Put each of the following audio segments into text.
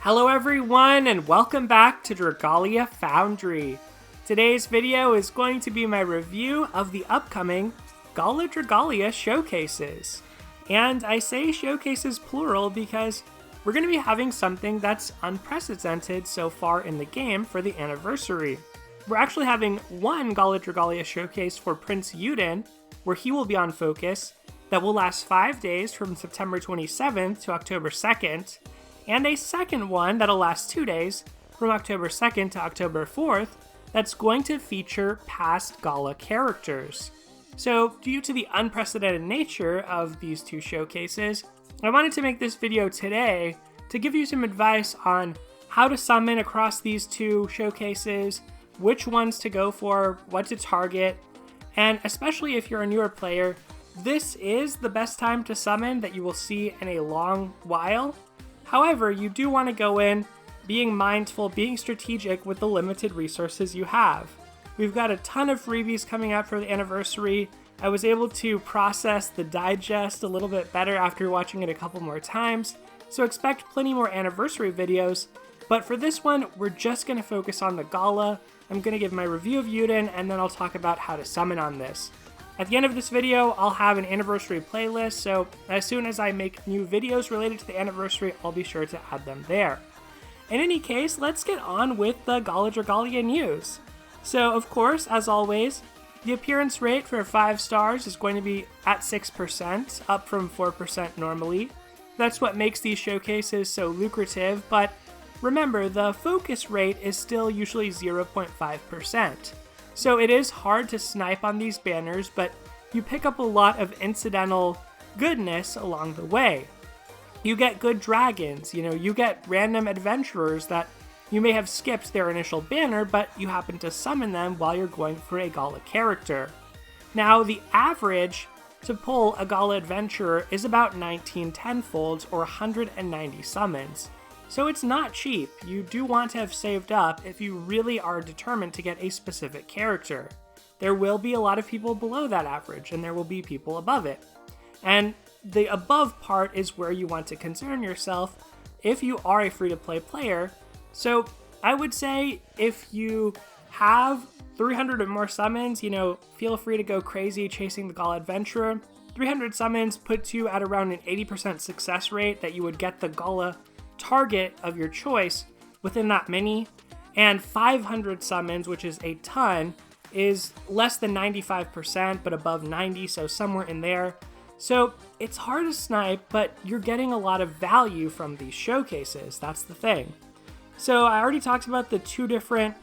Hello everyone and welcome back to Dragalia Foundry. Today's video is going to be my review of the upcoming Gala Dragalia showcases. And I say showcases plural because we're going to be having something that's unprecedented so far in the game for the anniversary. We're actually having one Gala Dragalia showcase for Prince Euden, where he will be on focus, that will last 5 days from September 27th to October 2nd, and a second one that'll last 2 days from October 2nd to October 4th that's going to feature past Gala characters. So due to the unprecedented nature of these two showcases, I wanted to make this video today to give you some advice on how to summon across these two showcases, which ones to go for, what to target, and especially if you're a newer player, this is the best time to summon that you will see in a long while. However, you do want to go in being mindful, being strategic with the limited resources you have. We've got a ton of freebies coming out for the anniversary. I was able to process the digest a little bit better after watching it a couple more times, so expect plenty more anniversary videos. But for this one, we're just going to focus on the Gala. I'm going to give my review of Euden, and then I'll talk about how to summon on this. At the end of this video, I'll have an anniversary playlist, so as soon as I make new videos related to the anniversary, I'll be sure to add them there. In any case, let's get on with the Gala Dragalia news. So, of course, as always, the appearance rate for 5 stars is going to be at 6%, up from 4% normally. That's what makes these showcases so lucrative, but remember, the focus rate is still usually 0.5%. So it is hard to snipe on these banners, but you pick up a lot of incidental goodness along the way. You get good dragons, you get random adventurers that you may have skipped their initial banner, but you happen to summon them while you're going for a Gala character. Now, the average to pull a Gala adventurer is about 19 tenfolds or 190 summons. So it's not cheap. You do want to have saved up if you really are determined to get a specific character. There will be a lot of people below that average, and there will be people above it. And the above part is where you want to concern yourself if you are a free-to-play player. So I would say if you have 300 or more summons, feel free to go crazy chasing the Gala Adventurer. 300 summons puts you at around an 80% success rate that you would get the Gala target of your choice within that many, and 500 summons, which is a ton, is less than 95% but above 90, so somewhere in there. So it's hard to snipe, but you're getting a lot of value from these showcases. That's the thing. So I already talked about the two different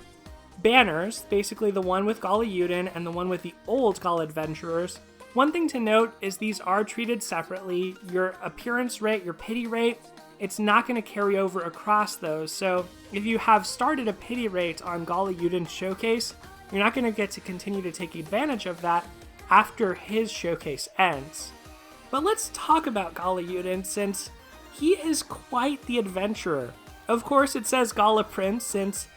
banners, basically the one with Gala Euden and the one with the old Gala Adventurers. One thing to note is these are treated separately. Your appearance rate, your pity rate, it's not going to carry over across those. So if you have started a pity rate on Gala Euden showcase, you're not going to get to continue to take advantage of that after his showcase ends. But let's talk about Gala Euden, since he is quite the adventurer. Of course, it says Gala Prince, since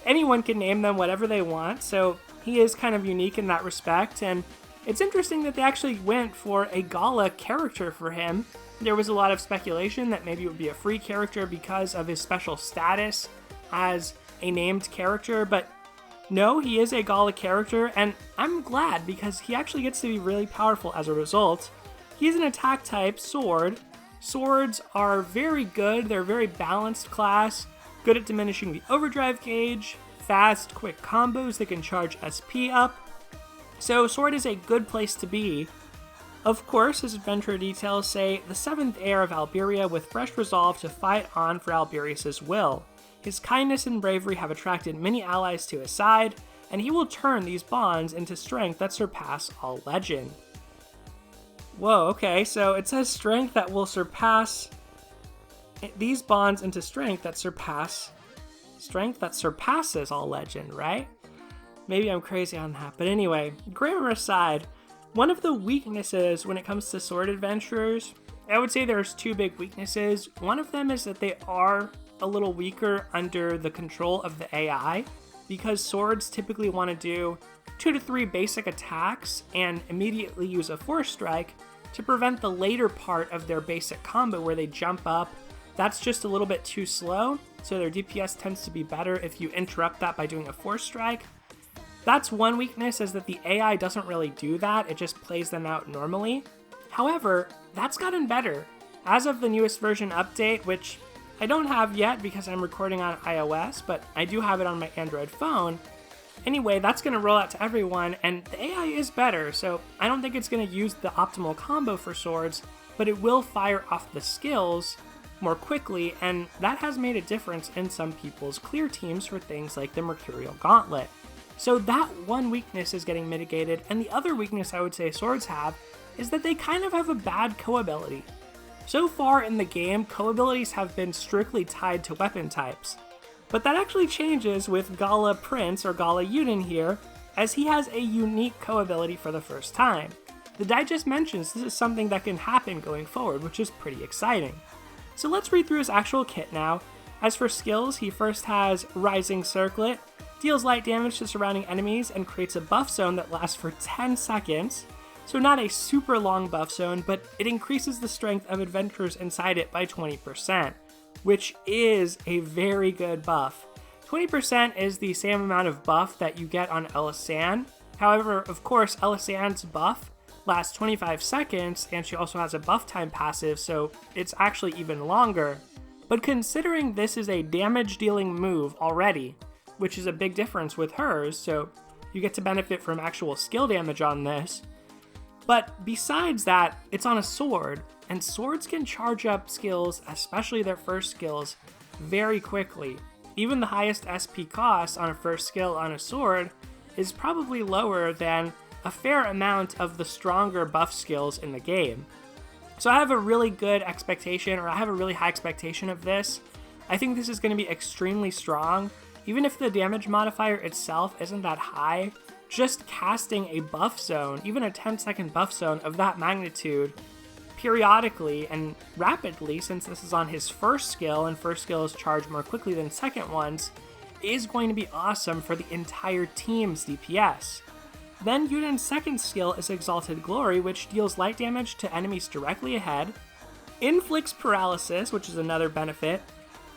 anyone can name them whatever they want, so he is kind of unique in that respect, and it's interesting that they actually went for a Gala character for him. There was a lot of speculation that maybe it would be a free character because of his special status as a named character, but no, he is a Gala character, and I'm glad because he actually gets to be really powerful as a result. He's an attack type sword. Swords are very good, they're a very balanced class, good at diminishing the overdrive gauge, fast, quick combos that can charge SP up. So sword is a good place to be. Of course, his adventure details say, the 7th heir of Alberia with fresh resolve to fight on for Alberius' will. His kindness and bravery have attracted many allies to his side, and he will turn these bonds into strength that surpass all legend. Whoa, okay, so it says strength that will surpass these bonds into strength that surpasses all legend, right? Maybe I'm crazy on that, but anyway, grammar aside, one of the weaknesses when it comes to sword adventurers, I would say there's two big weaknesses. One of them is that they are a little weaker under the control of the AI, because swords typically want to do 2 to 3 basic attacks and immediately use a force strike to prevent the later part of their basic combo where they jump up. That's just a little bit too slow. so their DPS tends to be better if you interrupt that by doing a force strike. That's one weakness, is that the AI doesn't really do that, it just plays them out normally. However, that's gotten better. As of the newest version update, which I don't have yet because I'm recording on iOS, but I do have it on my Android phone. Anyway, that's going to roll out to everyone, and the AI is better, so I don't think it's going to use the optimal combo for swords, but it will fire off the skills more quickly, and that has made a difference in some people's clear teams for things like the Mercurial Gauntlet. So that one weakness is getting mitigated, and the other weakness I would say swords have is that they kind of have a bad co-ability. So far in the game, co-abilities have been strictly tied to weapon types, but that actually changes with Gala Prince, or Gala Euden here, as he has a unique co-ability for the first time. The digest mentions this is something that can happen going forward, which is pretty exciting. So let's read through his actual kit now. As for skills, he first has Rising Circlet, deals light damage to surrounding enemies and creates a buff zone that lasts for 10 seconds. So not a super long buff zone, but it increases the strength of adventurers inside it by 20%, which is a very good buff. 20% is the same amount of buff that you get on Elisanne. However, of course, Elisanne's buff lasts 25 seconds, and she also has a buff time passive, so it's actually even longer. But considering this is a damage dealing move already, which is a big difference with hers, so you get to benefit from actual skill damage on this. But besides that, it's on a sword, and swords can charge up skills, especially their first skills, very quickly. Even the highest SP cost on a first skill on a sword is probably lower than a fair amount of the stronger buff skills in the game. So I have a really good expectation, or I have a really high expectation of this. I think this is going to be extremely strong. Even if the damage modifier itself isn't that high, just casting a buff zone, even a 10-second buff zone of that magnitude, periodically and rapidly, since this is on his first skill, and first skills charge more quickly than second ones, is going to be awesome for the entire team's DPS. Then Euden's second skill is Exalted Glory, which deals light damage to enemies directly ahead, inflicts paralysis, which is another benefit,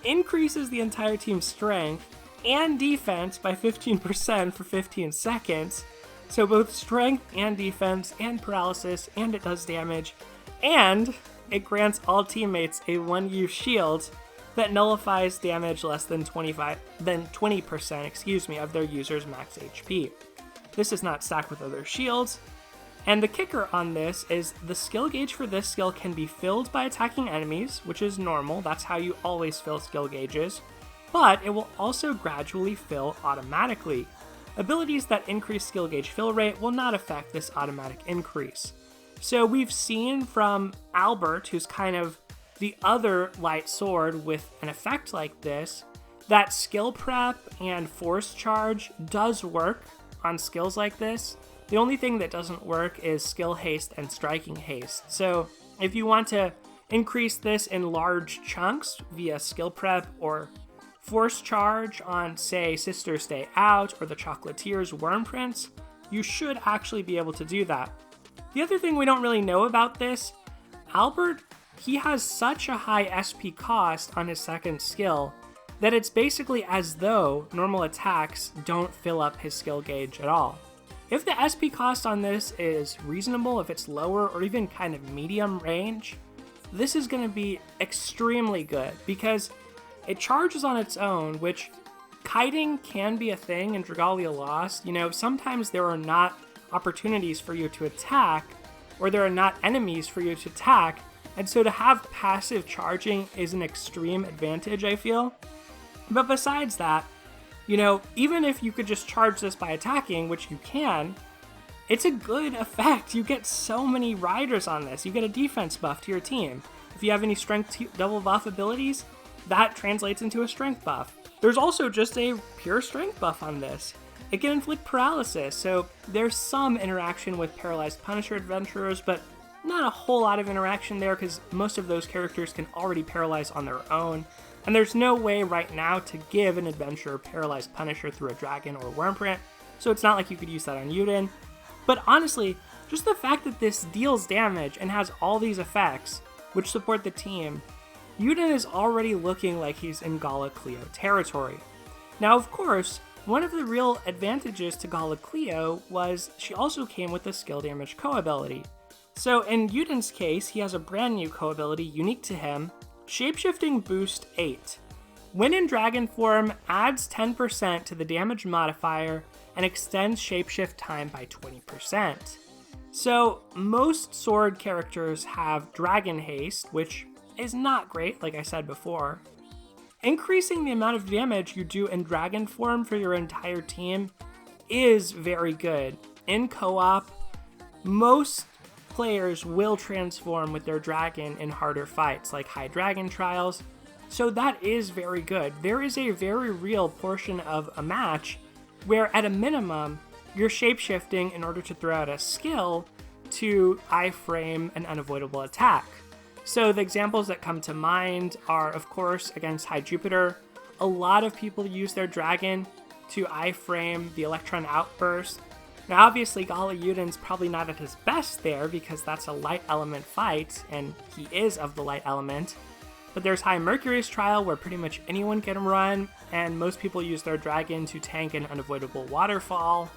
increases the entire team's strength and defense by 15% for 15 seconds, so both strength and defense and paralysis, and it does damage, and it grants all teammates a 1-use shield that nullifies damage less than 20% of their user's max HP. This is not stacked with other shields, and the kicker on this is the skill gauge for this skill can be filled by attacking enemies, which is normal, that's how you always fill skill gauges, but it will also gradually fill automatically. Abilities that increase skill gauge fill rate will not affect this automatic increase. So we've seen from Albert, who's kind of the other light sword with an effect like this, that skill prep and force charge does work on skills like this. The only thing that doesn't work is skill haste and striking haste. So if you want to increase this in large chunks via skill prep or force charge on, say, Sister Stay Out or the Chocolatier's Worm Prince, you should actually be able to do that. The other thing we don't really know about this, Albert, he has such a high SP cost on his second skill that it's basically as though normal attacks don't fill up his skill gauge at all. If the SP cost on this is reasonable, if it's lower or even kind of medium range, this is going to be extremely good because it charges on its own, which kiting can be a thing in Dragalia Lost. You know, sometimes there are not opportunities for you to attack, or there are not enemies for you to attack, and so to have passive charging is an extreme advantage, I feel. But besides that, you know, even if you could just charge this by attacking, which you can, it's a good effect. You get so many riders on this. You get a defense buff to your team. If you have any strength double buff abilities, that translates into a strength buff. There's also just a pure strength buff on this. It can inflict paralysis, so there's some interaction with paralyzed Punisher adventurers, but not a whole lot of interaction there because most of those characters can already paralyze on their own, and there's no way right now to give an adventurer paralyzed Punisher through a dragon or wormprint, so it's not like you could use that on Euden. But honestly, just the fact that this deals damage and has all these effects, which support the team, Euden is already looking like he's in Gala Cleo territory. Now, of course, one of the real advantages to Gala Cleo was she also came with a skill damage co-ability. So in Euden's case, he has a brand new co-ability unique to him, Shapeshifting Boost 8. When in dragon form, adds 10% to the damage modifier and extends shapeshift time by 20%. So most sword characters have dragon haste, which is not great, like I said before. Increasing the amount of damage you do in dragon form for your entire team is very good. In co-op, most players will transform with their dragon in harder fights, like high dragon trials, so that is very good. There is a very real portion of a match where, at a minimum, you're shapeshifting in order to throw out a skill to iframe an unavoidable attack. So the examples that come to mind are, of course, against High Jupiter. A lot of people use their dragon to iframe the Electron Outburst. Now, obviously, Gala Euden's probably not at his best there because that's a light element fight, and he is of the light element. But there's High Mercury's Trial, where pretty much anyone can run, and most people use their dragon to tank an unavoidable waterfall.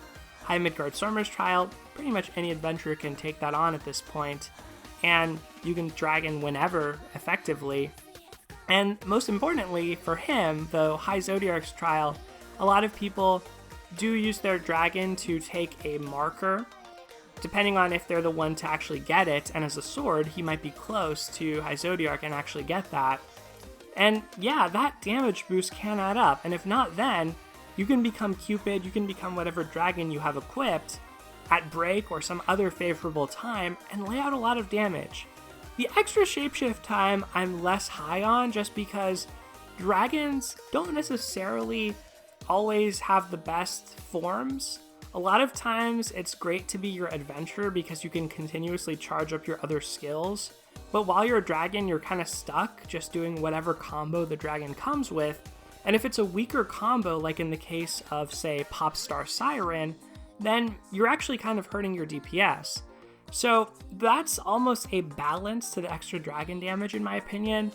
High Midgard Stormer's Trial, pretty much any adventurer can take that on at this point, and you can dragon whenever, effectively. And most importantly, for him, the High Zodiarc's Trial, a lot of people do use their dragon to take a marker, depending on if they're the one to actually get it, and as a sword, he might be close to High Zodiarc and actually get that. And yeah, that damage boost can add up, and if not then, you can become Cupid, you can become whatever dragon you have equipped at break or some other favorable time and lay out a lot of damage. The extra shapeshift time I'm less high on just because dragons don't necessarily always have the best forms. A lot of times it's great to be your adventurer because you can continuously charge up your other skills, but while you're a dragon, you're kind of stuck just doing whatever combo the dragon comes with, and if it's a weaker combo, like in the case of, say, Popstar Siren, then you're actually kind of hurting your DPS. So that's almost a balance to the extra dragon damage in my opinion,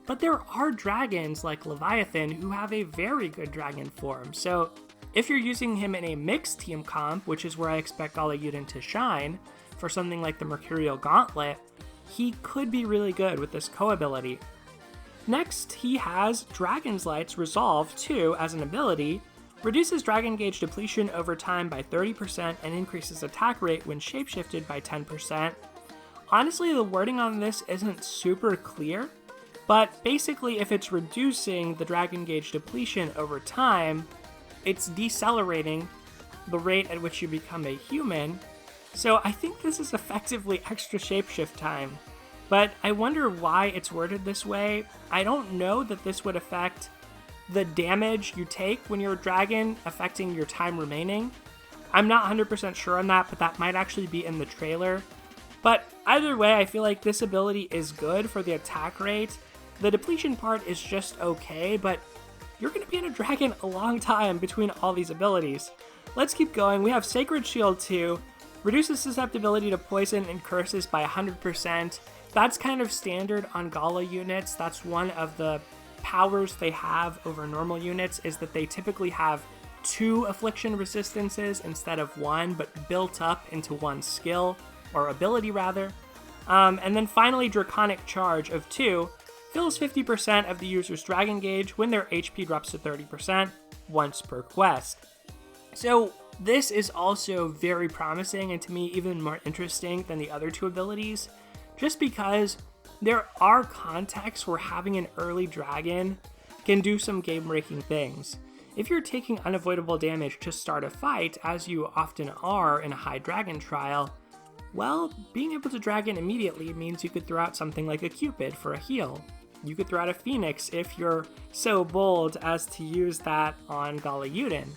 but there are dragons like Leviathan who have a very good dragon form, so if you're using him in a mixed team comp, which is where I expect Gala Euden to shine, for something like the Mercurial Gauntlet, he could be really good with this co-ability. Next, he has Dragon's Light's Resolve 2 as an ability, reduces dragon gauge depletion over time by 30% and increases attack rate when shapeshifted by 10%. Honestly, the wording on this isn't super clear, but basically if it's reducing the dragon gauge depletion over time, it's decelerating the rate at which you become a human, so I think this is effectively extra shapeshift time. But I wonder why it's worded this way. I don't know that this would affect the damage you take when you're a dragon, affecting your time remaining. I'm not 100% sure on that, but that might actually be in the trailer. But either way, I feel like this ability is good for the attack rate. The depletion part is just okay, but you're going to be in a dragon a long time between all these abilities. Let's keep going. We have Sacred Shield 2, reduces susceptibility to poison and curses by 100%. That's kind of standard on Gala units. That's one of the powers they have over normal units, is that they typically have 2 affliction resistances instead of 1, but built up into one skill, or ability rather. And then finally, Draconic Charge of 2, fills 50% of the user's dragon gauge when their HP drops to 30% once per quest. So this is also very promising, and to me even more interesting than the other 2 abilities, just because there are contexts where having an early dragon can do some game-breaking things. If you're taking unavoidable damage to start a fight, as you often are in a high dragon trial, well, being able to dragon immediately means you could throw out something like a Cupid for a heal. You could throw out a Phoenix if you're so bold as to use that on Gala Euden.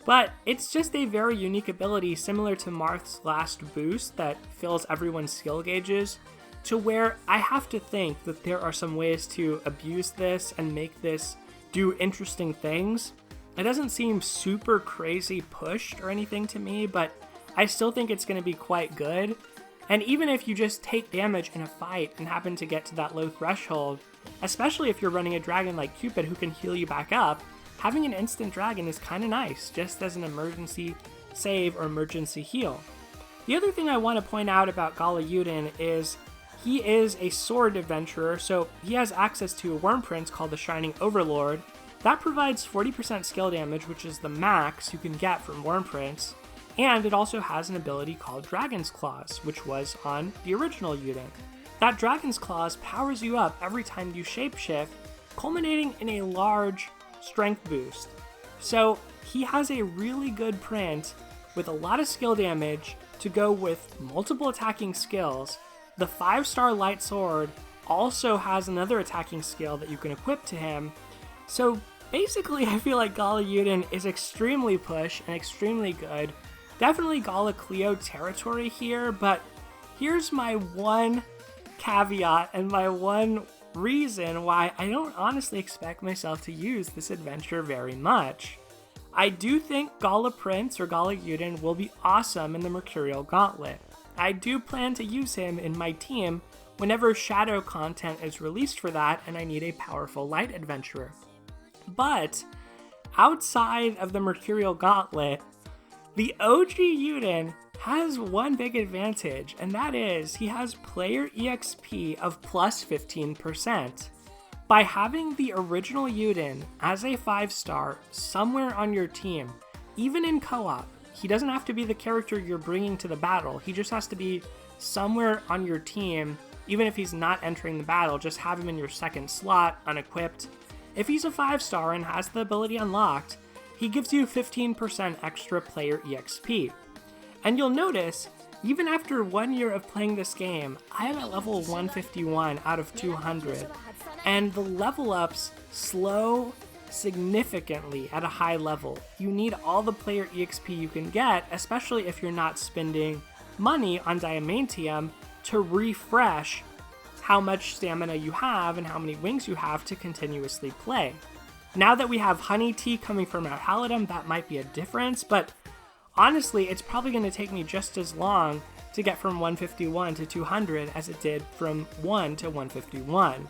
But it's just a very unique ability similar to Marth's last boost that fills everyone's skill gauges, to where I have to think that there are some ways to abuse this and make this do interesting things. It doesn't seem super crazy pushed or anything to me, but I still think it's going to be quite good. And even if you just take damage in a fight and happen to get to that low threshold, especially if you're running a dragon like Cupid who can heal you back up. Having an instant dragon is kind of nice, just as an emergency save or emergency heal. The other thing I want to point out about Gala Euden is he is a sword adventurer, so he has access to a worm prince called the Shining Overlord. That provides 40% skill damage, which is the max you can get from worm prince, and it also has an ability called Dragon's Claws, which was on the original Euden. That Dragon's Claws powers you up every time you shapeshift, culminating in a large strength boost. So he has a really good print with a lot of skill damage to go with multiple attacking skills. The 5-star light sword also has another attacking skill that you can equip to him. So basically, I feel like Gala Euden is extremely push and extremely good. Definitely Gala Cleo territory here, but here's my one caveat and my one reason why I don't honestly expect myself to use this adventure very much. I do think Gala Prince or Gala Euden will be awesome in the Mercurial Gauntlet. I do plan to use him in my team whenever shadow content is released for that and I need a powerful light adventurer. But outside of the Mercurial Gauntlet, the OG Euden has one big advantage, and that is he has player EXP of plus 15%. By having the original Euden as a 5-star somewhere on your team, even in co-op, he doesn't have to be the character you're bringing to the battle. He just has to be somewhere on your team, even if he's not entering the battle. Just have him in your second slot, unequipped. If he's a 5-star and has the ability unlocked, he gives you 15% extra player EXP. And you'll notice, even after 1 year of playing this game, I am at level 151 out of 200, and the level ups slow significantly at a high level. You need all the player EXP you can get, especially if you're not spending money on Diamantium to refresh how much stamina you have and how many wings you have to continuously play. Now that we have Honey Tea coming from our Halidom, that might be a difference, but honestly, it's probably going to take me just as long to get from 151 to 200 as it did from 1 to 151.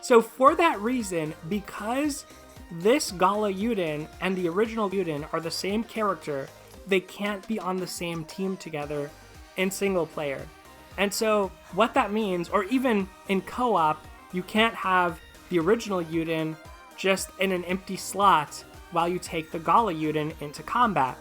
So for that reason, because this Gala Euden and the original Euden are the same character, they can't be on the same team together in single player. And so what that means, or even in co-op, you can't have the original Euden just in an empty slot while you take the Gala Euden into combat.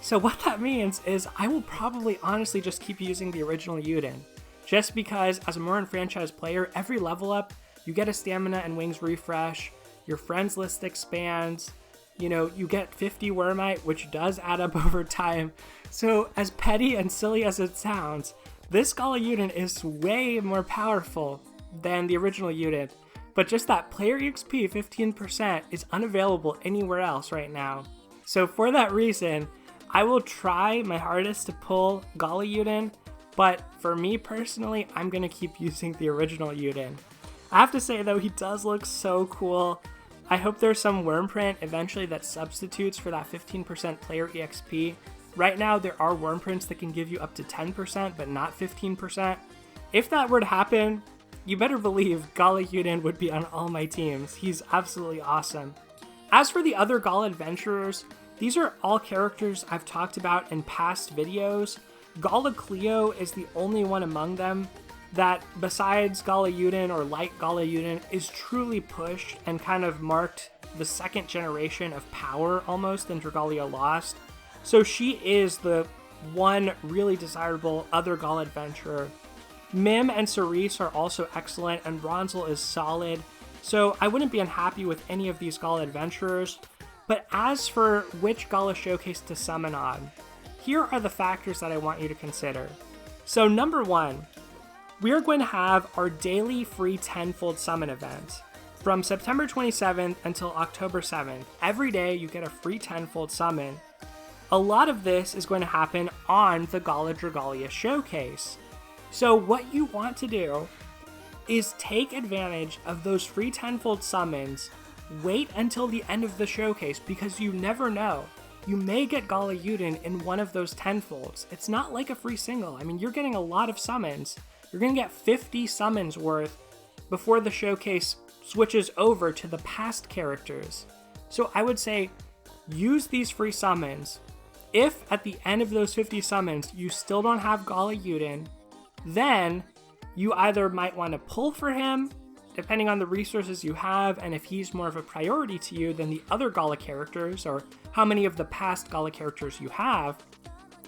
So what that means is I will probably honestly just keep using the original Euden, just because as a Morin franchise player, every level up, you get a stamina and wings refresh, your friends list expands, you get 50 Wormite, which does add up over time. So as petty and silly as it sounds, this Gala Euden is way more powerful than the original Euden, but just that player EXP 15% is unavailable anywhere else right now. So for that reason, I will try my hardest to pull Gala Euden, but for me personally, I'm going to keep using the original Euden. I have to say though, he does look so cool. I hope there's some worm print eventually that substitutes for that 15% player EXP. Right now, there are worm prints that can give you up to 10%, but not 15%. If that were to happen, you better believe Gala Euden would be on all my teams. He's absolutely awesome. As for the other Gala adventurers, these are all characters I've talked about in past videos. Gala Cleo is the only one among them that, besides Gala Euden or like Gala Euden, is truly pushed and kind of marked the second generation of power almost in Dragalia Lost. So she is the one really desirable other Gala adventurer. Mim and Cerise are also excellent, and Bronzel is solid, so I wouldn't be unhappy with any of these Gala adventurers. But as for which Gala showcase to summon on, here are the factors that I want you to consider. So number 1, we are going to have our daily free 10-fold summon event. From September 27th until October 7th, every day you get a free 10-fold summon. A lot of this is going to happen on the Gala Dragalia showcase. So what you want to do is take advantage of those free 10-fold summons, wait until the end of the showcase because you never know. You may get Gala Euden in one of those 10-folds. It's not like a free single. I mean, you're getting a lot of summons. You're going to get 50 summons worth before the showcase switches over to the past characters. So I would say use these free summons. If at the end of those 50 summons you still don't have Gala Euden, then you either might want to pull for him, depending on the resources you have, and if he's more of a priority to you than the other Gala characters, or how many of the past Gala characters you have,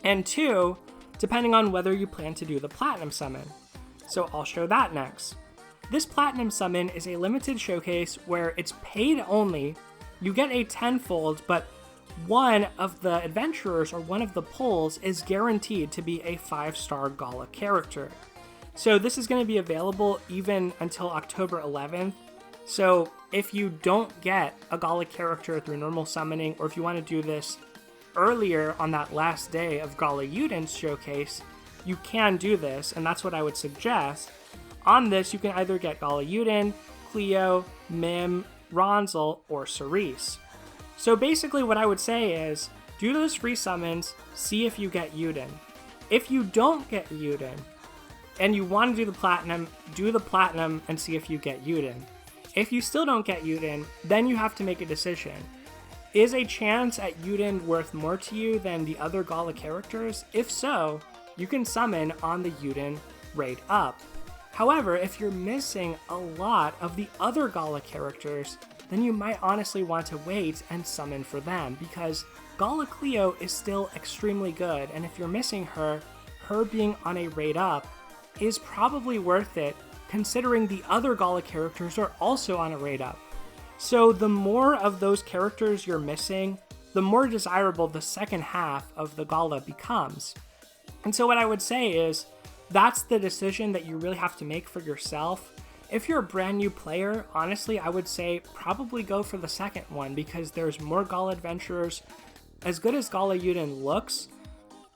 and 2, depending on whether you plan to do the Platinum Summon. So I'll show that next. This Platinum Summon is a limited showcase where it's paid only. You get a tenfold, but one of the adventurers or one of the pulls is guaranteed to be a 5-star Gala character. So this is going to be available even until October 11th. So if you don't get a Gala character through normal summoning, or if you want to do this earlier on that last day of Gala Euden's showcase, you can do this, and that's what I would suggest. On this, you can either get Gala Euden, Cleo, Mim, Ronzel, or Cerise. So basically what I would say is, do those free summons, see if you get Euden. If you don't get Euden, and you want to do the Platinum and see if you get Euden. If you still don't get Euden, then you have to make a decision. Is a chance at Euden worth more to you than the other Gala characters? If so, you can summon on the Euden raid up. However, if you're missing a lot of the other Gala characters, then you might honestly want to wait and summon for them, because Gala Cleo is still extremely good, and if you're missing her being on a raid up is probably worth it, considering the other Gala characters are also on a raid up. So the more of those characters you're missing, the more desirable the second half of the Gala becomes. And so what I would say is, that's the decision that you really have to make for yourself. If you're a brand new player, honestly, I would say probably go for the second one, because there's more Gala adventurers. As good as Gala Euden looks,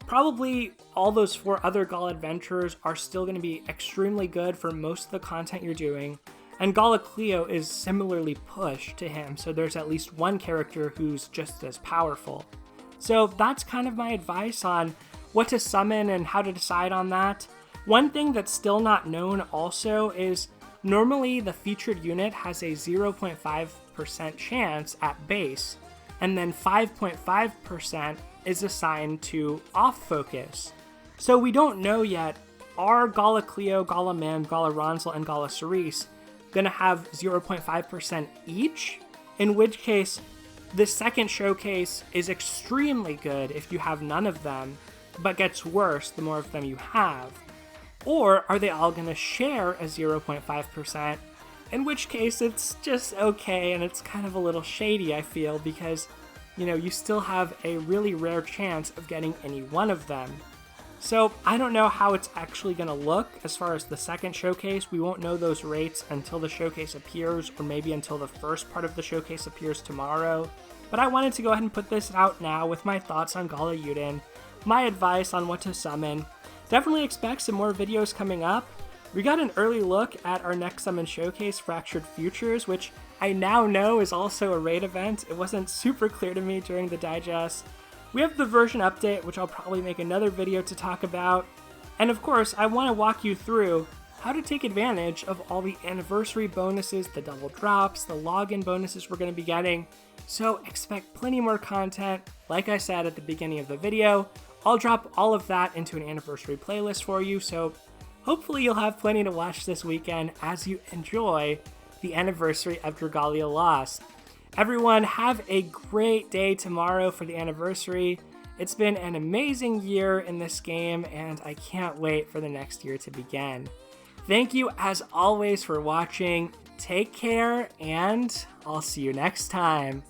probably all those 4 other Gala adventurers are still going to be extremely good for most of the content you're doing, and Gala Cleo is similarly pushed to him, so there's at least one character who's just as powerful. So that's kind of my advice on what to summon and how to decide on that. One thing that's still not known also is normally the featured unit has a 0.5% chance at base, and then 5.5% is assigned to off focus. So we don't know yet, are Gala Cleo, Gala Mim, Gala Ronzel, and Gala Cerise gonna have 0.5% each? In which case, the second showcase is extremely good if you have none of them, but gets worse the more of them you have. Or are they all gonna share a 0.5%? In which case it's just okay, and it's kind of a little shady, I feel, because you still have a really rare chance of getting any one of them. So I don't know how it's actually going to look as far as the second showcase. We won't know those rates until the showcase appears, or maybe until the first part of the showcase appears tomorrow. But I wanted to go ahead and put this out now with my thoughts on Gala Euden, my advice on what to summon. Definitely expect some more videos coming up. We got an early look at our next summon showcase, Fractured Futures, which I now know is also a raid event. It wasn't super clear to me during the digest. We have the version update, which I'll probably make another video to talk about. And of course, I want to walk you through how to take advantage of all the anniversary bonuses, the double drops, the login bonuses we're going to be getting. So expect plenty more content. Like I said at the beginning of the video, I'll drop all of that into an anniversary playlist for you. So hopefully you'll have plenty to watch this weekend as you enjoy the anniversary of Dragalia Lost. Everyone, have a great day tomorrow for the anniversary. It's been an amazing year in this game, and I can't wait for the next year to begin. Thank you, as always, for watching. Take care, and I'll see you next time.